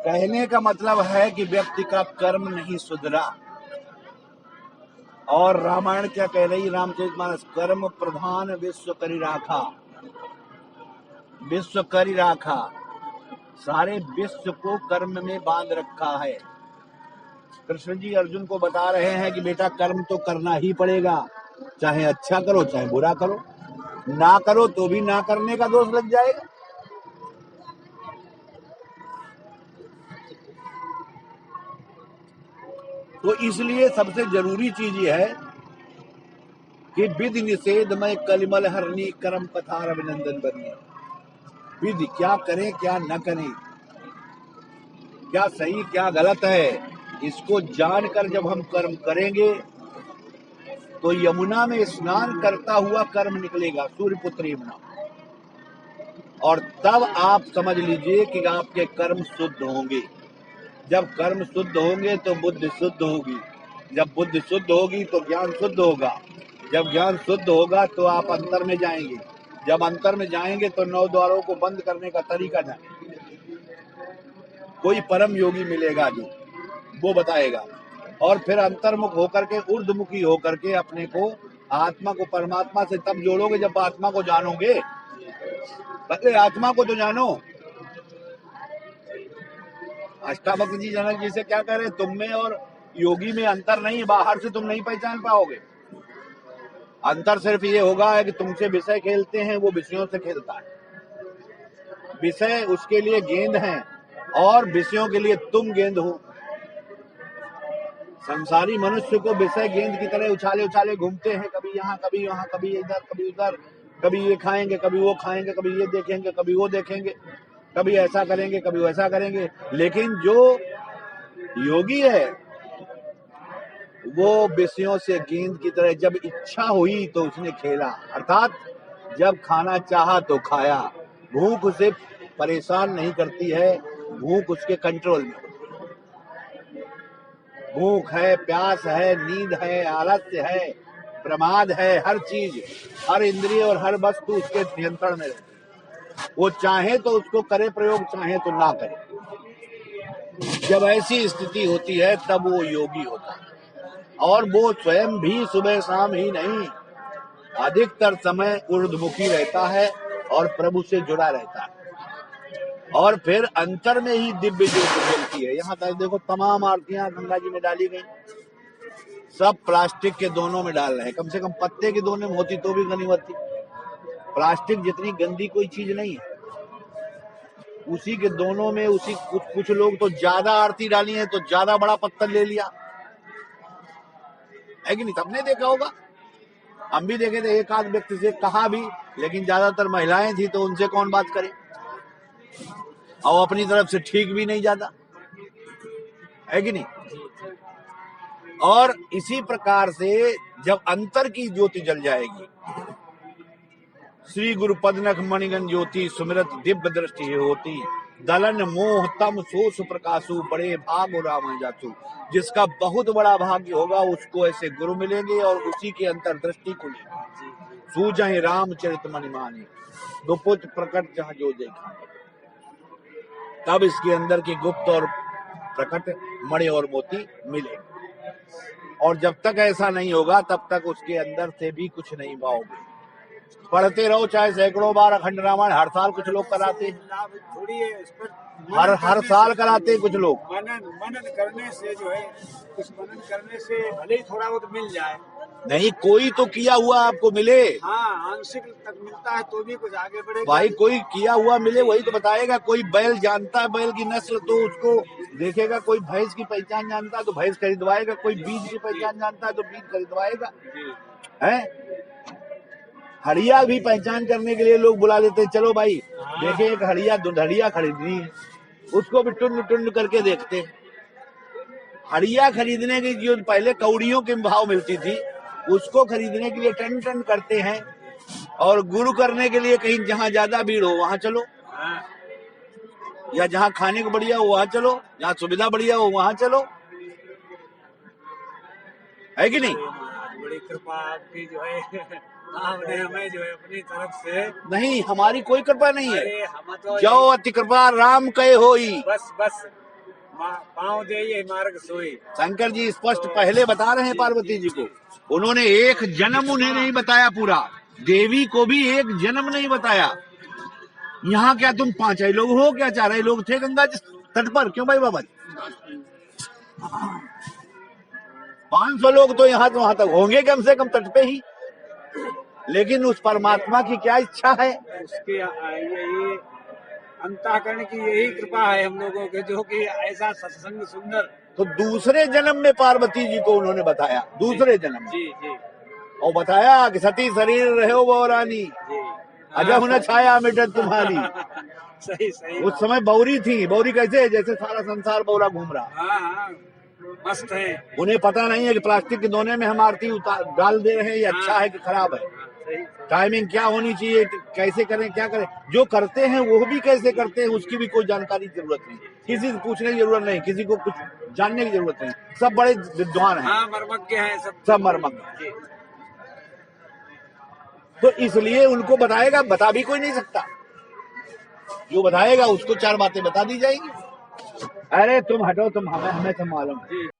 कहने का मतलब है कि व्यक्ति का कर्म नहीं सुधरा। और रामायण क्या कह रही, रामचरितमानस, कर्म प्रधान विश्व करी राखा, विश्व करी राखा, सारे विश्व को कर्म में बांध रखा है। कृष्ण जी अर्जुन को बता रहे हैं कि बेटा कर्म तो करना ही पड़ेगा, चाहे अच्छा करो चाहे बुरा करो, ना करो तो भी ना करने का दोष लग जाएगा। तो इसलिए सबसे जरूरी चीज ये है कि विधि निषेध में कलिमल हरनी कर्म पथार अभिनंदन बनी। विधि क्या करें क्या न करें, क्या सही क्या गलत है, इसको जानकर जब हम कर्म करेंगे तो यमुना में स्नान करता हुआ कर्म निकलेगा, सूर्यपुत्र यमुना। और तब आप समझ लीजिए कि आपके कर्म शुद्ध होंगे। जब कर्म शुद्ध होंगे तो बुद्धि शुद्ध होगी, जब बुद्धि शुद्ध होगी तो ज्ञान शुद्ध होगा, जब ज्ञान शुद्ध होगा तो आप अंतर में जाएंगे, जब अंतर में जाएंगे तो 9 द्वारों को बंद करने का तरीका जानेंगे। कोई परम योगी मिलेगा जो वो बताएगा, और फिर अंतर्मुख होकर के, ऊर्ध्वमुखी होकर के अपने को, आत्मा को परमात्मा से तब जोड़ोगे जब आत्मा को जानोगे। पहले आत्मा को तो जानो। अष्टावक्र जी जनक जी से क्या कह रहे, तुम में और योगी में अंतर नहीं, बाहर से तुम नहीं पहचान पाओगे। अंतर सिर्फ ये होगा कि तुमसे विषय खेलते हैं, वो विषयों से खेलता है। विषय उसके लिए गेंद हैं और विषयों के लिए तुम गेंद हो। संसारी मनुष्य को विषय गेंद की तरह उछाले उछाले घूमते हैं, कभी यहाँ कभी वहां, कभी इधर कभी उधर, कभी ये खाएंगे कभी वो खाएंगे, कभी ये देखेंगे कभी वो देखेंगे, कभी ऐसा करेंगे कभी वैसा करेंगे। लेकिन जो योगी है वो विषयों से गेंद की तरह, जब इच्छा हुई तो उसने खेला, अर्थात जब खाना चाहा तो खाया। भूख उसे परेशान नहीं करती है, भूख उसके कंट्रोल में। भूख है, प्यास है, नींद है, आलस्य है, प्रमाद है, हर चीज, हर इंद्रिय और हर वस्तु उसके नियंत्रण में रहती है। वो चाहे तो उसको करे प्रयोग, चाहे तो ना करे। जब ऐसी स्थिति होती है तब वो योगी होता है। और वो स्वयं भी सुबह शाम ही नहीं, अधिकतर समय ऊर्ध्वमुखी रहता है और प्रभु से जुड़ा रहता है। और फिर अंतर में ही दिव्य ज्योति जलती है। यहाँ तक देखो, तमाम आरतियां गंगा जी में डाली गई, सब प्लास्टिक के दोनों में डाल रहे हैं। कम से कम पत्ते के दोनों में होती तो भी गनीमत थी। प्लास्टिक जितनी गंदी कोई चीज नहीं है, उसी के दोनों में, उसी कुछ लोग तो ज्यादा आरती डाली है तो ज्यादा बड़ा पत्थर ले लिया है कि नहीं? सबने देखा होगा, हम भी देखे थे, एक आध व्यक्ति से कहा भी, लेकिन ज्यादातर महिलाएं थी तो उनसे कौन बात करे, और अपनी तरफ से ठीक भी नहीं जाता है कि नहीं। और इसी प्रकार से जब अंतर की ज्योति जल जाएगी, श्री गुरु पदनख मणिगण ज्योति सुमिरत दिव्य दृष्टि होती, दलन मोह तम सोस प्रकाशु, बड़े भाग राम जातु। जिसका बहुत बड़ा भाग्य होगा उसको ऐसे गुरु मिलेंगे और उसी के अंतर दृष्टि खुलेगी। सूझे रामचरित मणिमानी, गुप्त प्रकट जहां जो देखा, तब इसके अंदर की गुप्त और प्रकट मणि और मोती मिलेंगे। और जब तक ऐसा नहीं होगा तब तक उसके अंदर से भी कुछ नहीं पाओगे। पढ़ते रहो चाहे सैकड़ों बार अखंड रामायण, हर साल कुछ लोग कराते हैं, हर साल कराते हैं कुछ लोग। मनन करने से जो है, कुछ मनन करने से भले ही थोड़ा बहुत मिल जाए, नहीं, कोई तो किया हुआ आपको मिले। हाँ, आंशिक तक मिलता है तो भी कुछ आगे बढ़ेगा। भाई कोई किया हुआ मिले वही तो बताएगा। कोई बैल जानता है बैल की नस्ल तो उसको देखेगा, कोई भैंस की पहचान जानता है तो भैंस खरीदवाएगा, कोई बीज की पहचान जानता है तो बीज खरीदवाएगा। है, हड़िया भी पहचान करने के लिए लोग बुला लेते हैं, चलो भाई देखे एक हड़िया दुधड़िया खरीदनी है, उसको भी टुंड टुंड करके देखते हैं। हड़िया खरीदने की जो पहले कौड़ियों के भाव मिलती थी, उसको खरीदने के लिए टन टन करते हैं। और गुरु करने के लिए कहीं जहां ज्यादा भीड़ हो वहां चलो, या जहां खाने को बढ़िया हो वहां चलो, जहां सुविधा बढ़िया हो वहां चलो, है कि नहीं? बड़ी कृपा आपकी जो है, आपने हमें जो है अपनी तरफ से। नहीं, हमारी कोई कृपा नहीं है। हम तो जो अति कृपा राम कहे होई, बस बस पाँव दे ये मार्ग सोई। शंकर जी स्पष्ट पहले बता रहे हैं पार्वती जी को, उन्होंने एक जन्म उन्हें नहीं बताया पूरा, देवी को भी एक जन्म नहीं बताया। यहाँ क्या तुम 5 ही लोग हो क्या 4 ही लोग थे गंगा जी तट पर? क्यों भाई बाबा? 500 लोग तो यहाँ से वहां तक होंगे कम से कम तट पे ही, लेकिन उस परमात्मा की क्या इच्छा है? उसकी यही अंतःकरण की यही कृपा है हम लोगों के, जो कि ऐसा सत्संग सुंदर। तो दूसरे जन्म में पार्वती जी को उन्होंने बताया, दूसरे जन्म में, जी जी और बताया कि सती शरीर रहे वो रानी, जी, अजहु न छाया मिटत तुम्हारी। सही सही। उस समय बौरी थी, बौरी कैसे? जैसे सारा संसार बौरा घूम रहा। हाँ हाँ, मस्त है। उन्हें पता नहीं है कि प्लास्टिक के दोने में हम आरती डाल दे रहे हैं, ये अच्छा है कि खराब है, टाइमिंग क्या होनी चाहिए, कैसे करें, क्या करें। जो करते हैं वो भी कैसे करते हैं उसकी भी कोई जानकारी की जरूरत नहीं, किसी से पूछने की जरूरत नहीं, किसी को कुछ जानने की जरूरत नहीं, सब बड़े विद्वान हैं। हाँ, मर्मज्ञ हैं सब मर्मज्ञ। तो इसलिए उनको बताएगा, बता भी कोई नहीं सकता, जो बताएगा उसको 4 बातें बता दी जाएगी। अरे तुम हटो, तुम हमें तो मालूम है।